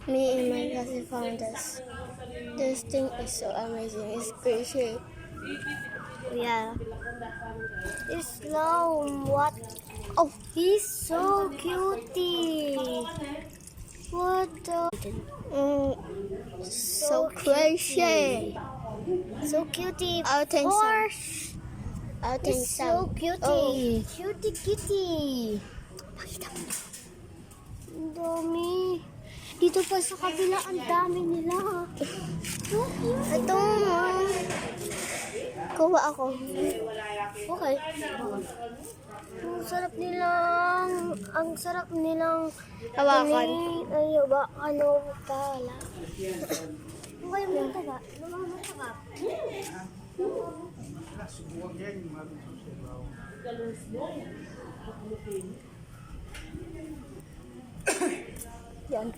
Me and my cousin found this. This thing is so amazing. It's crazy. Yeah. It's slow. What? Oh, he's so cutie. What the? So crazy. So cutie. I'll take some. I'll take It's some. so cutie. Oh. Cutie kitty. Pakita mo. Ang dami. Dito pa sa kabila, ang dami nila. So cute. Ito mo. Kuha ako. Okay. Ang sarap nilang Hawakan. Ay, ba, ano pala. Okay mo ito ba? Namamataka. Yan.